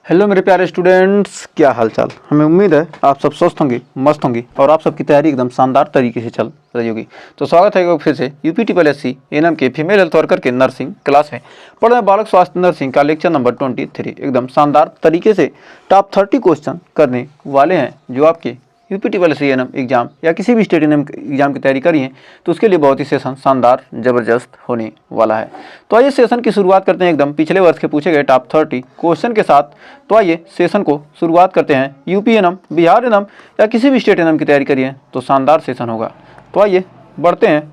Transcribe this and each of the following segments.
Hello मेरे प्यारे students, क्या हाल चाल। हमें उम्मीद है आप सब स्वस्थ होंगे, मस्त होंगे और आप सबकी तैयारी एकदम शानदार तरीके से चल रही होगी। तो स्वागत है एक बार फिर से UP-SC एएनएम के फीमेल हेल्थ वर्कर के नर्सिंग क्लास में पढ़ रहे बालक स्वास्थ्य नर्सिंग का लेक्चर नंबर 23 एकदम शानदार तरीके से टॉप 30 क्वेश्चन करने वाले हैं जो आपके UP-SC एएनएम एग्जाम या किसी भी स्टेट एग्जाम की तैयारी करी है तो उसके लिए बहुत ही सेशन शानदार ज़बरदस्त होने वाला है। तो आइए सेशन की शुरुआत करते हैं एकदम पिछले वर्ष के पूछे गए टॉप 30 क्वेश्चन के साथ। तो आइए सेशन को शुरुआत करते हैं। यूपी एएनएम, बिहार एएनएम या किसी भी स्टेट एएनएम की तैयारी करिए तो शानदार सेशन होगा। तो आइए बढ़ते हैं।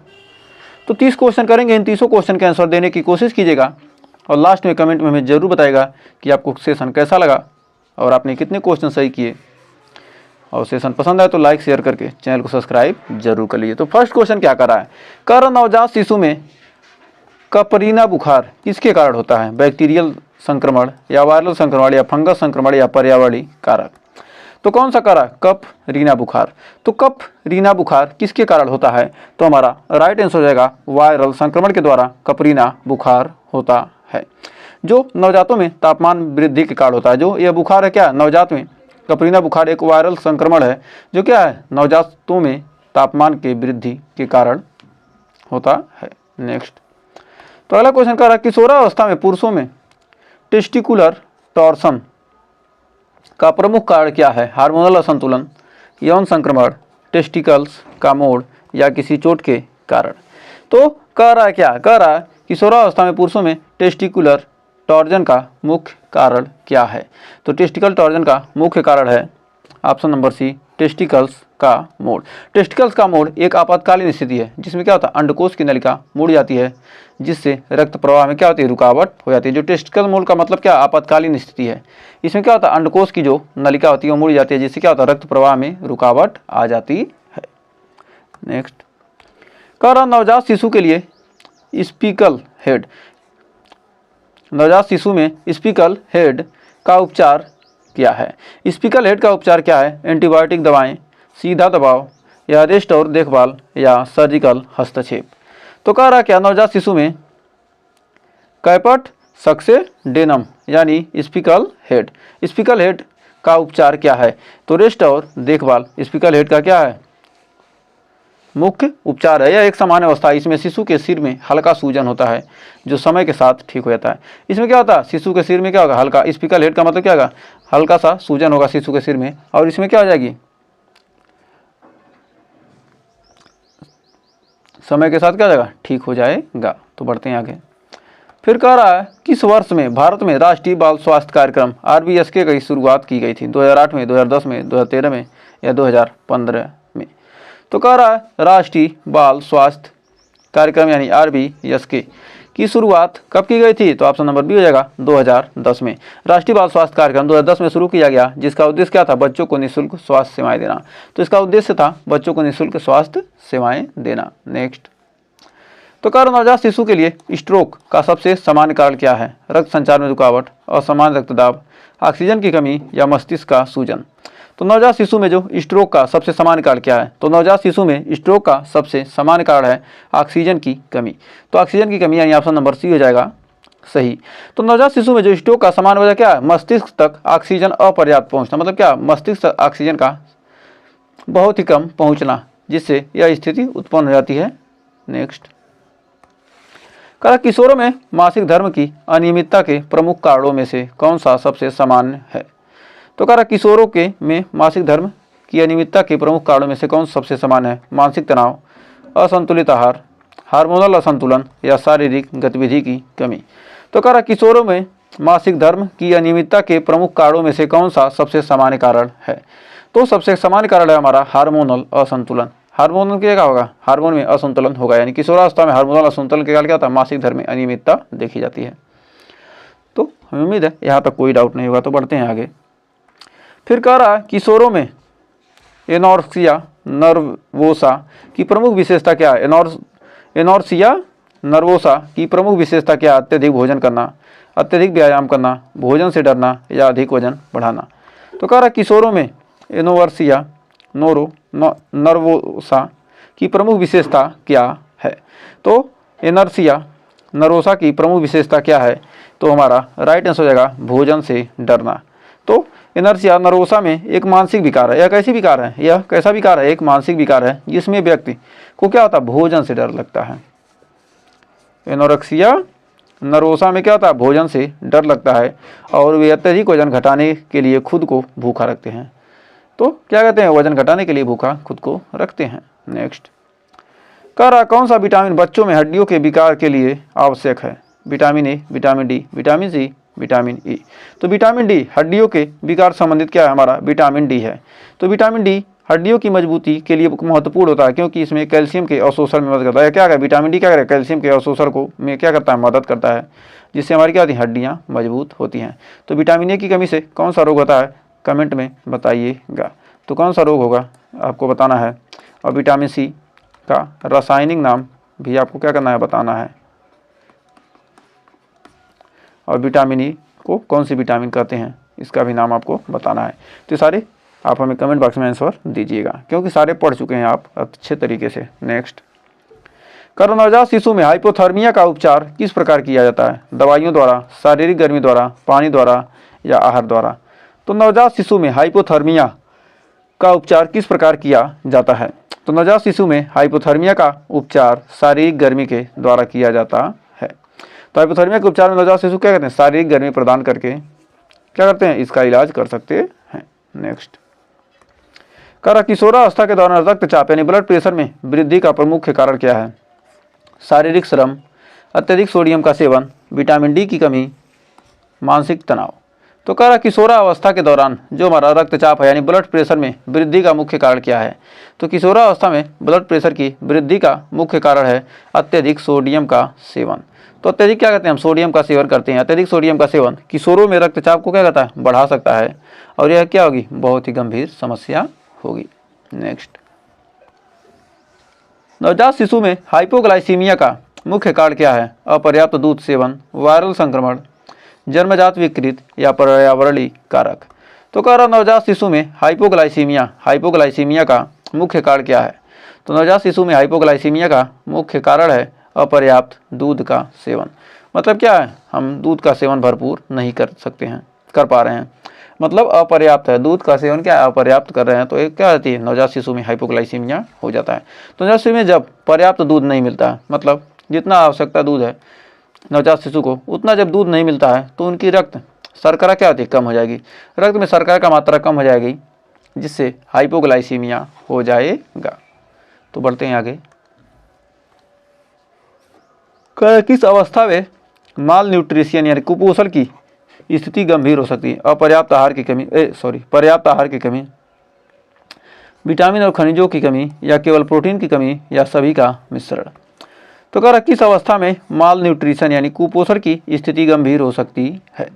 तो 30 क्वेश्चन करेंगे। इन 30 क्वेश्चन के आंसर देने की कोशिश कीजिएगा और लास्ट में कमेंट में हमें ज़रूर बताएगा कि आपको सेशन कैसा लगा और आपने कितने क्वेश्चन सही किए। और सेशन पसंद आए तो लाइक शेयर करके चैनल को सब्सक्राइब जरूर कर लीजिए। तो फर्स्ट क्वेश्चन क्या कर रहा है, कर नवजात शिशु में कपरीना बुखार किसके कारण होता है? बैक्टीरियल संक्रमण या वायरल संक्रमण या फंगस संक्रमण या पर्यावरणीय कारक। तो कौन सा कारक? कफ रीना बुखार। तो कफ रीना बुखार किसके कारण होता है? तो हमारा राइट आंसर हो जाएगा वायरल संक्रमण के द्वारा कपरीना बुखार होता है, जो नवजातों में तापमान वृद्धि के कारण होता है। जो यह बुखार है क्या, नवजात में कपरीना बुखार एक वायरल संक्रमण है जो क्या है, नवजातों में तापमान के वृद्धि के कारण होता है। नेक्स्ट, तो अगला क्वेश्चन कर रहा है किशोरावस्था में पुरुषों में टेस्टिकुलर टॉर्सन का प्रमुख कारण क्या है? हार्मोनल असंतुलन, यौन संक्रमण, टेस्टिकल्स का मोड़ या किसी चोट के कारण। तो कह रहा है क्या, कह रहा है किशोरावस्था में पुरुषों में टेस्टिकुलर टॉर्जन का मुख्य कारण क्या है? तो टेस्टिकल टॉर्जन का मुख्य कारण है ऑप्शन नंबर सी, टेस्टिकल्स का मोड़। टेस्टिकल्स का मोड़ एक आपातकालीन स्थिति है जिसमें क्या होता है, अंडकोश की नलिका मुड़ जाती है जिससे रक्त प्रवाह में क्या होती है, रुकावट हो जाती है। जो टेस्टिकल मोड़ का मतलब क्या, आपातकालीन स्थिति है। इसमें क्या होता है, अंडकोश की जो नलिका होती है वो मुड़ जाती है जिससे क्या होता है, रक्त प्रवाह में रुकावट आ जाती है। नेक्स्ट, कह रहा नवजात शिशु के लिए स्पीकल हेड, नवजात शिशु में स्पीकल हेड का उपचार क्या है? स्पीकल हेड का उपचार क्या है? एंटीबायोटिक दवाएं, सीधा दबाव या रेस्ट और देखभाल या सर्जिकल हस्तक्षेप। तो कह रहा क्या, नवजात शिशु में कैपट सक्सेडेनम यानी स्पीकल हेड का उपचार क्या है? तो रेस्ट और देखभाल स्पीकल हेड का क्या है, मुख्य उपचार है। यह एक सामान्य अवस्था है। इसमें शिशु के सिर में हल्का सूजन होता है जो समय के साथ ठीक हो जाता है। इसमें क्या होता है, शिशु के सिर में क्या होगा, हल्का, स्पीकल हेड का मतलब क्या होगा, हल्का सा सूजन होगा शिशु के सिर में और इसमें क्या हो जाएगी, समय के साथ क्या हो जाएगा, ठीक हो जाएगा। तो बढ़ते हैं आगे। फिर कह रहा है किस वर्ष में भारत में राष्ट्रीय बाल स्वास्थ्य कार्यक्रम RBSK की शुरुआत की गई थी? 2008 में, 2010 में, 2013 में या 2015 में। तो कह रहा है राष्ट्रीय बाल स्वास्थ्य कार्यक्रम यानी RBSK की शुरुआत कब की गई थी? तो ऑप्शन नंबर बी हो जाएगा 2010 में। राष्ट्रीय बाल स्वास्थ्य कार्यक्रम 2010 में शुरू किया गया जिसका उद्देश्य क्या था, बच्चों को निःशुल्क स्वास्थ्य सेवाएं देना। तो इसका उद्देश्य था बच्चों को निःशुल्क स्वास्थ्य सेवाएं देना। नेक्स्ट, तो कह रहा नवजात शिशु के लिए स्ट्रोक का सबसे सामान्य कारण क्या है? रक्त संचार में रुकावट, असामान्य रक्तदाब, ऑक्सीजन की कमी या मस्तिष्क का सूजन। तो नवजात शिशु में जो स्ट्रोक का सबसे सामान्य कारण क्या है? तो नवजात शिशु में स्ट्रोक का सबसे सामान्य कारण है ऑक्सीजन की कमी। तो ऑक्सीजन की कमी यानी ऑप्शन नंबर सी हो जाएगा सही। तो नवजात शिशु में जो स्ट्रोक का सामान्य वजह क्या है, मस्तिष्क तक ऑक्सीजन अपर्याप्त पहुंचना, मतलब क्या, मस्तिष्क तक ऑक्सीजन का बहुत ही कम पहुंचना जिससे यह स्थिति उत्पन्न हो जाती है। नेक्स्ट, कहा किशोरों में मासिक धर्म की अनियमितता के प्रमुख कारणों में से कौन सा सबसे सामान्य है? तो कह रहा किशोरों के में मासिक धर्म की अनियमितता के प्रमुख कारणों में से कौन सबसे समान है? मानसिक तनाव, असंतुलित आहार, हार्मोनल असंतुलन या शारीरिक गतिविधि की कमी। तो कह रहा किशोरों में मासिक धर्म की अनियमितता के प्रमुख कारणों में से कौन सा सबसे सामान्य कारण है? तो सबसे सामान्य कारण है हमारा हार्मोनल असंतुलन। हार्मोन के क्या होगा, हार्मोन में असंतुलन होगा, यानी किशोरावस्था में हार्मोनल असंतुलन के कारण क्या होता है, मासिक धर्म में अनियमितता देखी जाती है। तो हमें उम्मीद है यहाँ तक कोई डाउट नहीं होगा। तो बढ़ते हैं आगे। फिर कह रहा है किशोरों में एनोरेक्सिया नर्वोसा की प्रमुख विशेषता क्या है? एनोरेक्सिया नर्वोसा की प्रमुख विशेषता क्या है? अत्यधिक भोजन करना, अत्यधिक व्यायाम करना, भोजन से डरना या अधिक वजन बढ़ाना। तो कह रहा है किशोरों में एनोरेक्सिया नर्वोसा की प्रमुख विशेषता क्या है? तो एनोरेक्सिया नर्वोसा की प्रमुख विशेषता क्या है? तो हमारा राइट आंसर हो जाएगा भोजन से डरना। तो इनर्शिया नरोसा में एक मानसिक विकार है। यह कैसी विकार है? यह कैसा विकार है? एक मानसिक विकार है जिसमें व्यक्ति को क्या होता है? भोजन से डर लगता है। एनोरेक्सिया नरोसा में क्या होता है? भोजन से डर लगता है और वे अत्यधिक वजन घटाने के लिए खुद को भूखा रखते हैं। तो क्या कहते हैं? वजन घटाने के लिए भूखा खुद को रखते हैं। नेक्स्ट कह रहा कौन सा विटामिन बच्चों में हड्डियों के विकार के लिए आवश्यक है? Vitamin A, vitamin D, vitamin C, vitamin E. तो विटामिन डी हड्डियों के विकार संबंधित क्या है? हमारा विटामिन डी है। तो विटामिन डी हड्डियों की मजबूती के लिए महत्वपूर्ण होता है क्योंकि इसमें कैल्शियम के अवशोषण में मदद करता है। क्या है? विटामिन डी क्या करेगा? कैल्शियम के अवशोषण को में क्या करता है? मदद करता है, जिससे हमारी क्या होती है? हड्डियाँ मजबूत होती हैं। तो विटामिन ए की कमी से कौन सा रोग होता है? कमेंट में बताइएगा। तो कौन सा रोग होगा आपको बताना है। और विटामिन सी का रासायनिक नाम भी आपको क्या करना है? बताना है। और विटामिन ई को कौन सी विटामिन कहते हैं? इसका भी नाम आपको बताना है। तो सारे आप हमें कमेंट बॉक्स में आंसर दीजिएगा क्योंकि सारे पढ़ चुके हैं आप अच्छे तरीके से। नेक्स्ट नवजात शिशु में हाइपोथर्मिया का उपचार किस प्रकार किया जाता है? दवाइयों द्वारा, शारीरिक गर्मी द्वारा, पानी द्वारा या आहार द्वारा? तो नवजात शिशु में हाइपोथर्मिया का उपचार किस प्रकार किया जाता है? तो नवजात शिशु में हाइपोथर्मिया का उपचार शारीरिक गर्मी के द्वारा किया जाता है। तो हाइपोथर्मिया के उपचार में नवजात शिशु क्या करते हैं? शारीरिक गर्मी प्रदान करके क्या करते हैं? इसका इलाज कर सकते हैं। नेक्स्ट किशोरावस्था के दौरान रक्तचाप यानी ब्लड प्रेशर में वृद्धि का प्रमुख कारण क्या है? शारीरिक श्रम, अत्यधिक सोडियम का सेवन, विटामिन डी की कमी, मानसिक तनाव। तो किशोरावस्था के दौरान जो हमारा रक्तचाप है यानी ब्लड प्रेशर में वृद्धि का मुख्य कारण क्या है? तो किशोरावस्था में ब्लड प्रेशर की वृद्धि का मुख्य कारण है अत्यधिक सोडियम का सेवन। तो अत्यधिक क्या कहते हैं? हम सोडियम का सेवन करते हैं। अत्यधिक सोडियम का सेवन किशोरों में रक्तचाप को क्या कहता है? बढ़ा सकता है और यह क्या होगी? बहुत ही गंभीर समस्या होगी। नेक्स्ट नवजात शिशु में हाइपोग्लाइसीमिया का मुख्य कारण क्या है? अपर्याप्त दूध सेवन, वायरल संक्रमण, जन्मजात विकृत या पर्यावरणीय कारक। तो नवजात शिशु में हाइपोग्लाइसीमिया का मुख्य कारण क्या है? तो नवजात शिशु में हाइपोग्लाइसीमिया का मुख्य कारण है अपर्याप्त दूध का सेवन। मतलब क्या है? हम दूध का सेवन भरपूर नहीं कर पा रहे हैं। मतलब अपर्याप्त है, दूध का सेवन क्या है? अपर्याप्त कर रहे हैं। तो एक क्या होती है? नवजात शिशु में हाइपोग्लाइसीमिया हो जाता है। तो नवजात शिशु में जब पर्याप्त दूध नहीं मिलता है, मतलब जितना आवश्यकता दूध है नवजात शिशु को उतना जब दूध नहीं मिलता है तो उनकी रक्त शर्करा क्या होती है? कम हो जाएगी। रक्त में शर्करा का मात्रा कम हो जाएगी जिससे हाइपोग्लाइसीमिया हो जाएगा। तो बढ़ते हैं आगे। किस अवस्था में माल न्यूट्रिशन यानी कुपोषण की स्थिति गंभीर हो सकती है? पर्याप्त आहार की कमी, विटामिन और खनिजों की कमी या केवल प्रोटीन की कमी या सभी का मिश्रण। तो किस अवस्था में माल न्यूट्रिशन यानी कुपोषण की स्थिति गंभीर हो सकती है?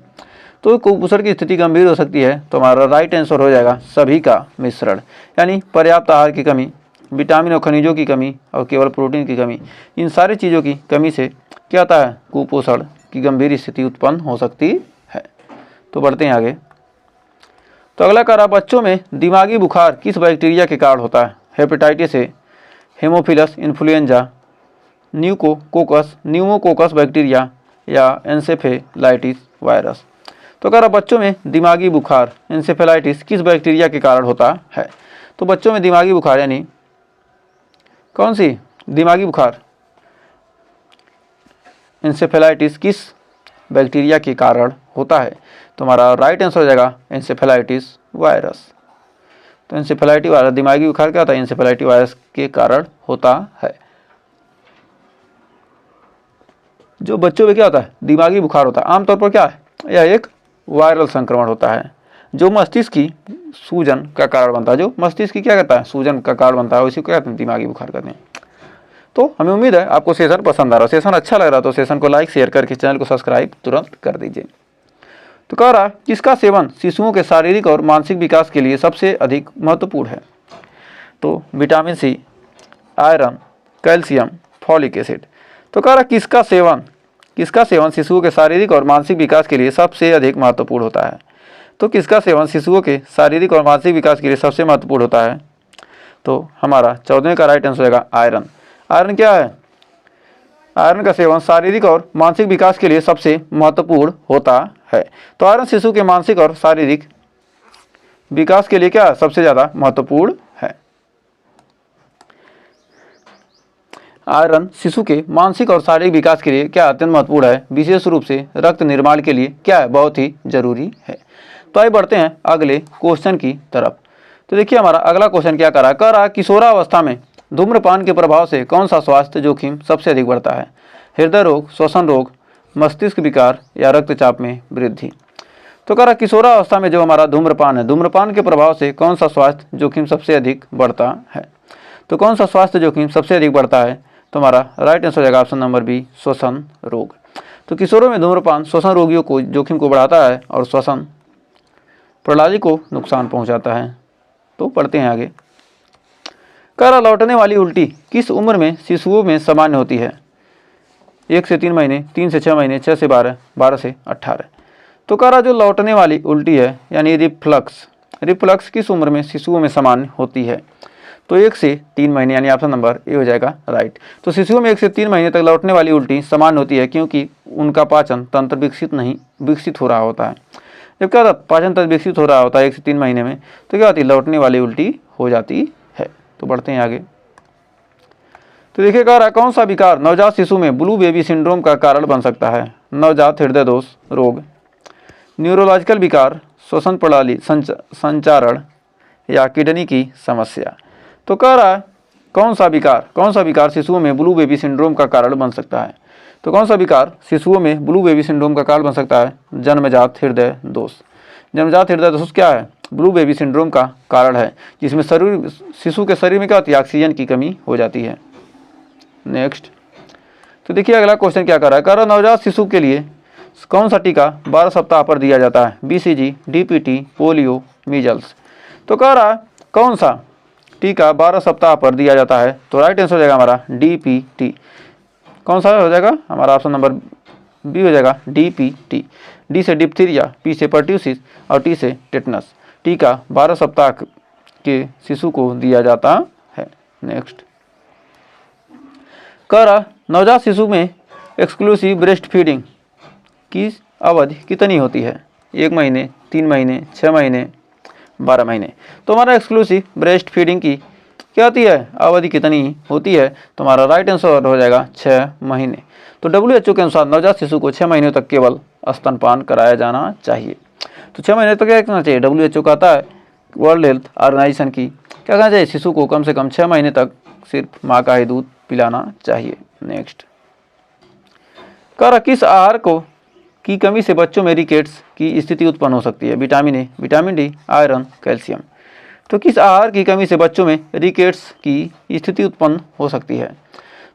तो कुपोषण की स्थिति गंभीर हो सकती है तो हमारा राइट आंसर हो जाएगा सभी का मिश्रण। यानी पर्याप्त आहार की कमी, विटामिन और खनिजों की कमी और केवल प्रोटीन की कमी, इन सारी चीज़ों की कमी से क्या होता है? कुपोषण की गंभीर स्थिति उत्पन्न हो सकती है। तो बढ़ते हैं आगे। तो अगला बच्चों में दिमागी बुखार किस बैक्टीरिया के कारण होता है? Hepatitis A, Haemophilus influenza, pneumococcus bacteria या एन्सेफेलाइटिस वायरस। तो बच्चों में दिमागी बुखार एन्सेफेलाइटिस किस बैक्टीरिया के कारण होता है? तो बच्चों में दिमागी बुखार यानी कौन सी दिमागी बुखार एन्सेफेलाइटिस किस बैक्टीरिया के कारण होता है? तो हमारा राइट आंसर हो जाएगा एन्सेफेलाइटिस वायरस। तो एन्सेफेलाइटिस वायरस, दिमागी बुखार क्या होता है? एन्सेफेलाइटिस वायरस के कारण होता है। जो बच्चों में क्या होता है? दिमागी बुखार होता है। आमतौर पर क्या है? यह एक वायरल संक्रमण होता है जो मस्तिष्क की सूजन का कारण बनता है। जो मस्तिष्क की क्या कहता है? सूजन का कारण बनता है, उसी को क्या कहते हैं? दिमागी बुखार कहते हैं। तो हमें उम्मीद है आपको सेशन पसंद आ रहा है। सेशन अच्छा लग रहा है तो सेशन को लाइक शेयर करके चैनल को सब्सक्राइब तुरंत कर दीजिए। तो किसका सेवन शिशुओं के शारीरिक और मानसिक विकास के लिए सबसे अधिक महत्वपूर्ण है? तो vitamin C, iron, calcium, folic acid. तो किसका सेवन शिशुओं के शारीरिक और मानसिक विकास के लिए सबसे अधिक महत्वपूर्ण होता है? तो किसका सेवन शिशुओं के शारीरिक और मानसिक विकास के लिए सबसे महत्वपूर्ण होता है? तो हमारा 14वें का राइट आंसर होगा आयरन। आयरन क्या है? आयरन का सेवन शारीरिक और मानसिक विकास के लिए सबसे महत्वपूर्ण होता है। तो आयरन शिशु के मानसिक और शारीरिक विकास के लिए क्या सबसे ज़्यादा महत्वपूर्ण है। आयरन शिशु के मानसिक और शारीरिक विकास के लिए क्या अत्यंत महत्वपूर्ण है, विशेष रूप से रक्त निर्माण के लिए क्या है, बहुत ही जरूरी है। तो आइए बढ़ते हैं अगले क्वेश्चन की तरफ। तो देखिए हमारा अगला क्वेश्चन क्या कह रहा किशोरावस्था में धूम्रपान के प्रभाव से कौन सा स्वास्थ्य जोखिम सबसे अधिक बढ़ता है, हृदय रोग, श्वसन रोग, मस्तिष्क विकार या रक्तचाप में वृद्धि। तो कह रहा किशोरावस्था में जो हमारा धूम्रपान है, धूम्रपान के प्रभाव से कौन सा स्वास्थ्य जोखिम सबसे अधिक बढ़ता है। तो कौन सा स्वास्थ्य जोखिम सबसे अधिक बढ़ता है, तो हमारा राइट आंसर हो जाएगा ऑप्शन नंबर बी, श्वसन रोग। तो किशोरों में धूम्रपान श्वसन रोगियों को जोखिम को बढ़ाता है और श्वसन प्रणाली को नुकसान पहुंचाता है। तो पढ़ते हैं आगे। कह रहा लौटने वाली उल्टी किस उम्र में शिशुओं में सामान्य होती है, 1 से 3 महीने, 3 से 6 महीने, 6 से 12, 12 से 18। तो कह रहा जो लौटने वाली उल्टी है यानी रिफ्लक्स किस उम्र में शिशुओं में सामान्य होती है, तो 1 से 3 महीने यानी ऑप्शन नंबर ए हो जाएगा राइट। तो शिशुओं में 1 से 3 महीने तक लौटने वाली उल्टी सामान्य होती है क्योंकि उनका पाचन तंत्र विकसित हो रहा होता है। जब क्या होता है पाचन तंत्र विकसित हो रहा होता है 1 से 3 महीने में, तो क्या होती है लौटने वाली उल्टी हो जाती है। तो बढ़ते हैं आगे। तो देखिए कह रहा कौन सा विकार नवजात शिशु में ब्लू बेबी सिंड्रोम का कारण बन सकता है, नवजात हृदय दोष रोग, न्यूरोलॉजिकल विकार, श्वसन प्रणाली संचारण या किडनी की समस्या। तो कह रहा कौन सा विकार शिशुओं में ब्लू बेबी सिंड्रोम का कारण बन सकता है। तो कौन सा विकार शिशुओं में ब्लू बेबी सिंड्रोम का कारण बन सकता है, जन्मजात हृदय दोष। जन्मजात हृदय दोष क्या है, ब्लू बेबी सिंड्रोम का कारण है, जिसमें शिशु के शरीर में क्या होती है ऑक्सीजन की कमी हो जाती है। नेक्स्ट। तो देखिए अगला क्वेश्चन क्या कर रहा है, कह रहा नवजात शिशु के लिए कौन सा टीका 12 सप्ताह पर दिया जाता है, BCG, DPT, पोलियो, मीजल्स। तो कह रहा कौन सा टीका 12 सप्ताह पर दिया जाता है, तो राइट आंसर हो जाएगा हमारा DPT। कौन सा हो जाएगा हमारा ऑप्शन नंबर बी हो जाएगा DPT। डी से डिप्थीरिया, पी से पर्ट्यूसिस और टी से टेटनस। टीका 12 सप्ताह के शिशु को दिया जाता है। नेक्स्ट। कह रहा नवजात शिशु में एक्सक्लूसिव ब्रेस्ट फीडिंग की अवधि कितनी होती है, 1 महीने, 3 महीने, 6 महीने, 12 महीने। तो हमारा एक्सक्लूसिव ब्रेस्ट फीडिंग की क्या होती है अवधि कितनी होती है, तो हमारा राइट आंसर हो जाएगा 6 महीने। तो WHO के अनुसार नवजात शिशु को 6 महीने तक केवल स्तनपान कराया जाना चाहिए। तो 6 महीने तक क्या करना चाहिए, WHO कहता है वर्ल्ड हेल्थ ऑर्गेनाइजेशन की क्या कहना चाहिए, शिशु को कम से कम 6 महीने तक सिर्फ माँ का ही दूध पिलाना चाहिए। नेक्स्ट। कह रहा किस आहार की कमी से बच्चों में रिकेट्स की स्थिति उत्पन्न हो सकती है, vitamin A, vitamin D, iron, calcium. तो किस आहार की कमी से बच्चों में रिकेट्स की स्थिति उत्पन्न हो सकती है,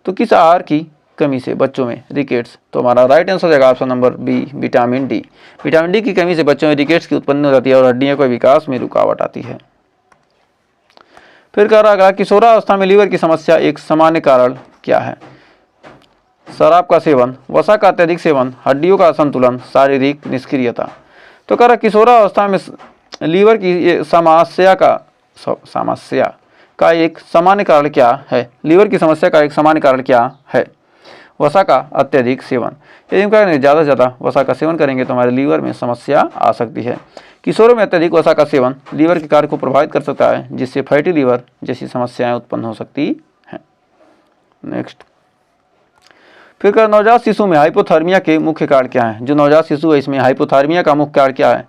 तो किस आहार की कमी से बच्चों में रिकेट्स, तो हमारा राइट आंसर हो जाएगा option number B, vitamin D. Vitamin D की कमी से बच्चों में रिकेट्स की उत्पन्न हो जाती है और हड्डियों के विकास में रुकावट आती है। फिर कह रहा है किशोरावस्था में लीवर की समस्या एक सामान्य कारण क्या है, शराब का सेवन, वसा का अत्यधिक सेवन, हड्डियों का असंतुलन, शारीरिक निष्क्रियता। तो कह रहा किशोरावस्था में लीवर की समस्या का एक सामान्य कारण क्या है, लीवर की समस्या का एक सामान्य कारण क्या है, वसा का अत्यधिक सेवन। यदि हम कहेंगे ज़्यादा से ज़्यादा वसा का सेवन करेंगे तो हमारे लीवर में समस्या आ सकती है। किशोरों में अत्यधिक वसा का सेवन लीवर के कार्य को प्रभावित कर सकता है, जिससे फैटी लीवर जैसी समस्याएं उत्पन्न हो सकती हैं। नेक्स्ट। फिर कर नवजात शिशु में हाइपोथर्मिया के मुख्य कारण क्या हैं, जो नवजात शिशु है इसमें हाइपोथर्मिया का मुख्य कारण क्या है,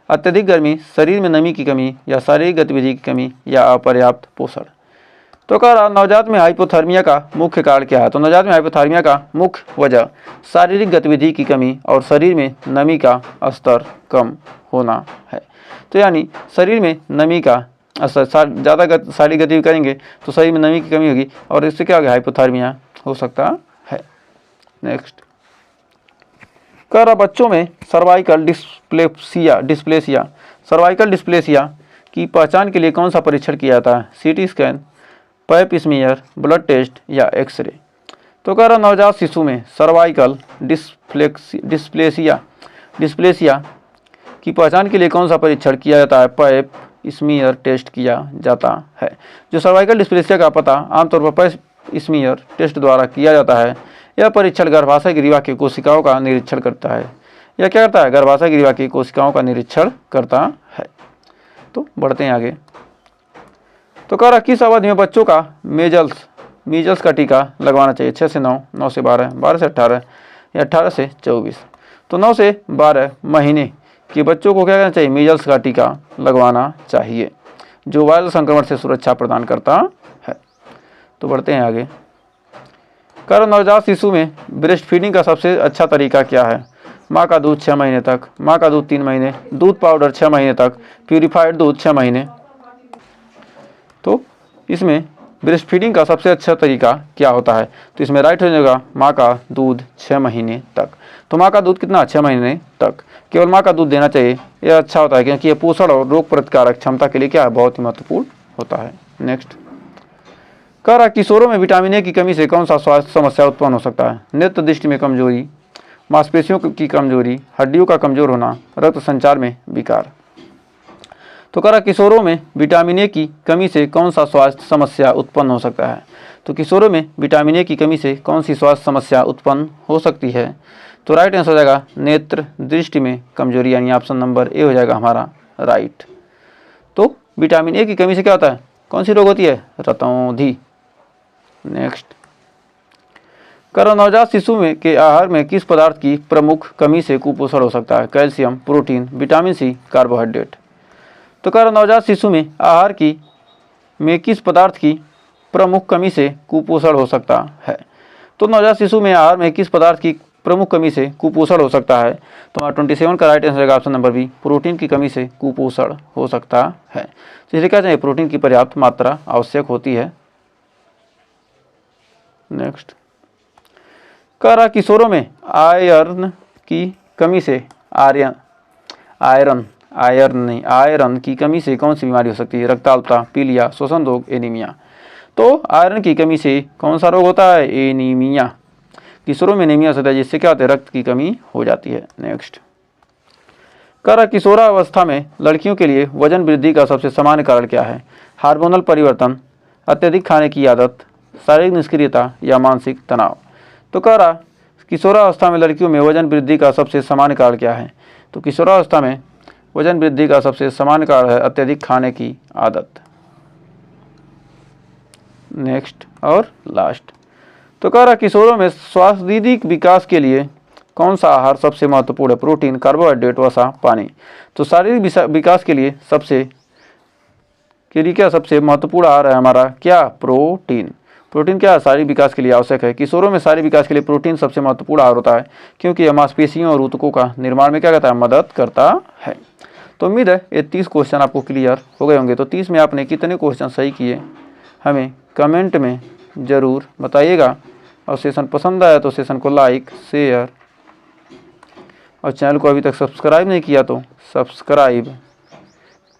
अत्यधिक गर्मी, शरीर में नमी की कमी या शारीरिक गतिविधि की कमी या अपर्याप्त पोषण। तो कह रहा नवजात में हाइपोथर्मिया का मुख्य कारण क्या है, तो नवजात में हाइपोथर्मिया का मुख्य वजह शारीरिक गतिविधि की कमी और शरीर में नमी का स्तर कम होना है। तो यानी शरीर में नमी का ज़्यादा शारीरिक गतिविधि करेंगे तो शरीर में नमी की कमी होगी और इससे क्या होगा हाइपोथर्मिया हो सकता है। नेक्स्ट। कह रहा बच्चों में सर्वाइकल डिस्प्लेसिया की पहचान के लिए कौन सा परीक्षण किया जाता है, CT scan, pap smear, blood test या एक्सरे। तो कह रहा नवजात शिशु में सर्वाइकल डिस्प्लेसिया की पहचान के लिए कौन सा परीक्षण किया जाता है, पैप स्मीयर टेस्ट किया जाता है। जो सर्वाइकल डिस्प्लेसिया का पता आमतौर पर पैप स्मीयर टेस्ट द्वारा किया जाता है। यह परीक्षण गर्भाशय ग्रीवा की कोशिकाओं का निरीक्षण करता है। यह क्या करता है, गर्भाशय ग्रीवा की कोशिकाओं का निरीक्षण करता है। तो बढ़ते हैं आगे। तो कह रहा किस अवधि में बच्चों का मीजल्स का टीका लगवाना चाहिए? 6 से 9, 9 से 12, 12 से 18 या 18 से 24। तो 9 से 12 महीने के बच्चों को क्या करना चाहिए? मीजल्स का टीका लगवाना चाहिए, जो वायरल संक्रमण से सुरक्षा प्रदान करता है। तो बढ़ते हैं आगे। कह नवजात शिशु में ब्रेस्ट फीडिंग का सबसे अच्छा तरीका क्या है? माँ का दूध 6 महीने तक, माँ का दूध 3 महीने, दूध पाउडर 6 महीने तक, प्यूरिफाइड दूध 6 महीने। तो इसमें ब्रेस्ट फीडिंग का सबसे अच्छा तरीका क्या होता है? तो इसमें राइट हो जाएगा माँ का दूध 6 महीने तक। तो माँ का दूध कितना? 6 महीने तक केवल माँ का दूध देना चाहिए। यह अच्छा होता है क्योंकि यह पोषण और रोग प्रतिकारक क्षमता के लिए क्या है? बहुत ही महत्वपूर्ण होता है। नेक्स्ट कह रहा किशोरों में विटामिन ए की कमी से कौन सा स्वास्थ्य समस्या उत्पन्न हो सकता है? नेत्र दृष्टि में कमजोरी, मांसपेशियों की कमजोरी, हड्डियों का कमजोर होना, रक्त संचार में विकार। तो कह रहा किशोरों में विटामिन ए की कमी से कौन सा स्वास्थ्य समस्या उत्पन्न हो सकता है? तो किशोरों में विटामिन ए की कमी से कौन सी स्वास्थ्य समस्या उत्पन्न हो सकती है? तो राइट आंसर हो जाएगा नेत्र दृष्टि में कमजोरी, यानी ऑप्शन नंबर ए हो जाएगा हमारा राइट। तो विटामिन ए की कमी से क्या होता है? कौन सी रोग होती है? रतौंधी। नेक्स्ट करो नवजात शिशु में के आहार में किस पदार्थ की प्रमुख कमी से कुपोषण हो सकता है? Calcium, protein, vitamin C, carbohydrate. तो करो नवजात शिशु में आहार में किस पदार्थ की प्रमुख कमी से कुपोषण हो सकता है? तो नवजात शिशु में आहार में किस पदार्थ की प्रमुख कमी से कुपोषण हो सकता है? तो हमारा 27 का राइट आंसर है ऑप्शन नंबर बी, प्रोटीन की कमी से कुपोषण हो सकता है। तो इसलिए क्या चाहिए? प्रोटीन की पर्याप्त मात्रा आवश्यक होती है। नेक्स्ट कह रहा किशोरों में आयरन की कमी से आयरन की कमी से कौन सी बीमारी हो सकती है? रक्ताल्पता, पीलिया, श्वसन रोग, एनीमिया। तो आयरन की कमी से कौन सा रोग होता है? एनीमिया। किशोरों में एनीमिया होता है, जिससे क्या होता है? रक्त की कमी हो जाती है। नेक्स्ट कह रहा किशोरावस्था में लड़कियों के लिए वजन वृद्धि का सबसे सामान्य कारण क्या है? हार्मोनल परिवर्तन, अत्यधिक खाने की आदत, शारीरिक निष्क्रियता या मानसिक तनाव। तो कह रहा किशोरावस्था में लड़कियों में वजन वृद्धि का सबसे सामान्य कारण क्या है? तो किशोरावस्था में वजन वृद्धि का सबसे सामान्य कारण है अत्यधिक खाने की आदत। नेक्स्ट और लास्ट तो कह रहा किशोरों में स्वास्थ्यदिक विकास के लिए कौन सा आहार सबसे महत्वपूर्ण है? प्रोटीन, कार्बोहाइड्रेट, वसा, पानी। तो शारीरिक विकास के लिए सबसे महत्वपूर्ण आहार है हमारा क्या? प्रोटीन। प्रोटीन क्या शारीरिक विकास के लिए आवश्यक है? किशोरों में शारीरिक विकास के लिए प्रोटीन सबसे महत्वपूर्ण आहार होता है, क्योंकि यह मांसपेशियों और ऊतकों का निर्माण में क्या करता है? मदद करता है। तो उम्मीद है ये 30 क्वेश्चन आपको क्लियर हो गए होंगे। तो 30 में आपने कितने क्वेश्चन सही किए हमें कमेंट में ज़रूर बताइएगा। और सेशन पसंद आया तो सेशन को लाइक, शेयर और चैनल को अभी तक सब्सक्राइब नहीं किया तो सब्सक्राइब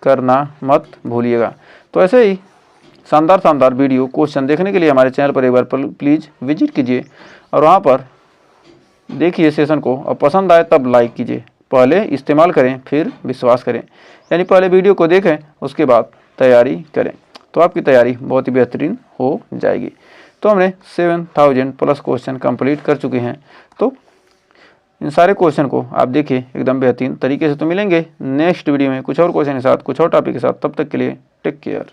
करना मत भूलिएगा। तो ऐसे ही शानदार वीडियो क्वेश्चन देखने के लिए हमारे चैनल पर एक बार प्लीज़ विजिट कीजिए और वहाँ पर देखिए सेशन को, और पसंद आए तब लाइक कीजिए। पहले इस्तेमाल करें फिर विश्वास करें, यानी पहले वीडियो को देखें उसके बाद तैयारी करें, तो आपकी तैयारी बहुत ही बेहतरीन हो जाएगी। तो हमने 7000 प्लस क्वेश्चन कंप्लीट कर चुके हैं। तो इन सारे क्वेश्चन को आप देखिए एकदम बेहतरीन तरीके से। तो मिलेंगे नेक्स्ट वीडियो में कुछ और क्वेश्चन के साथ, कुछ और टॉपिक के साथ। तब तक के लिए टेक केयर।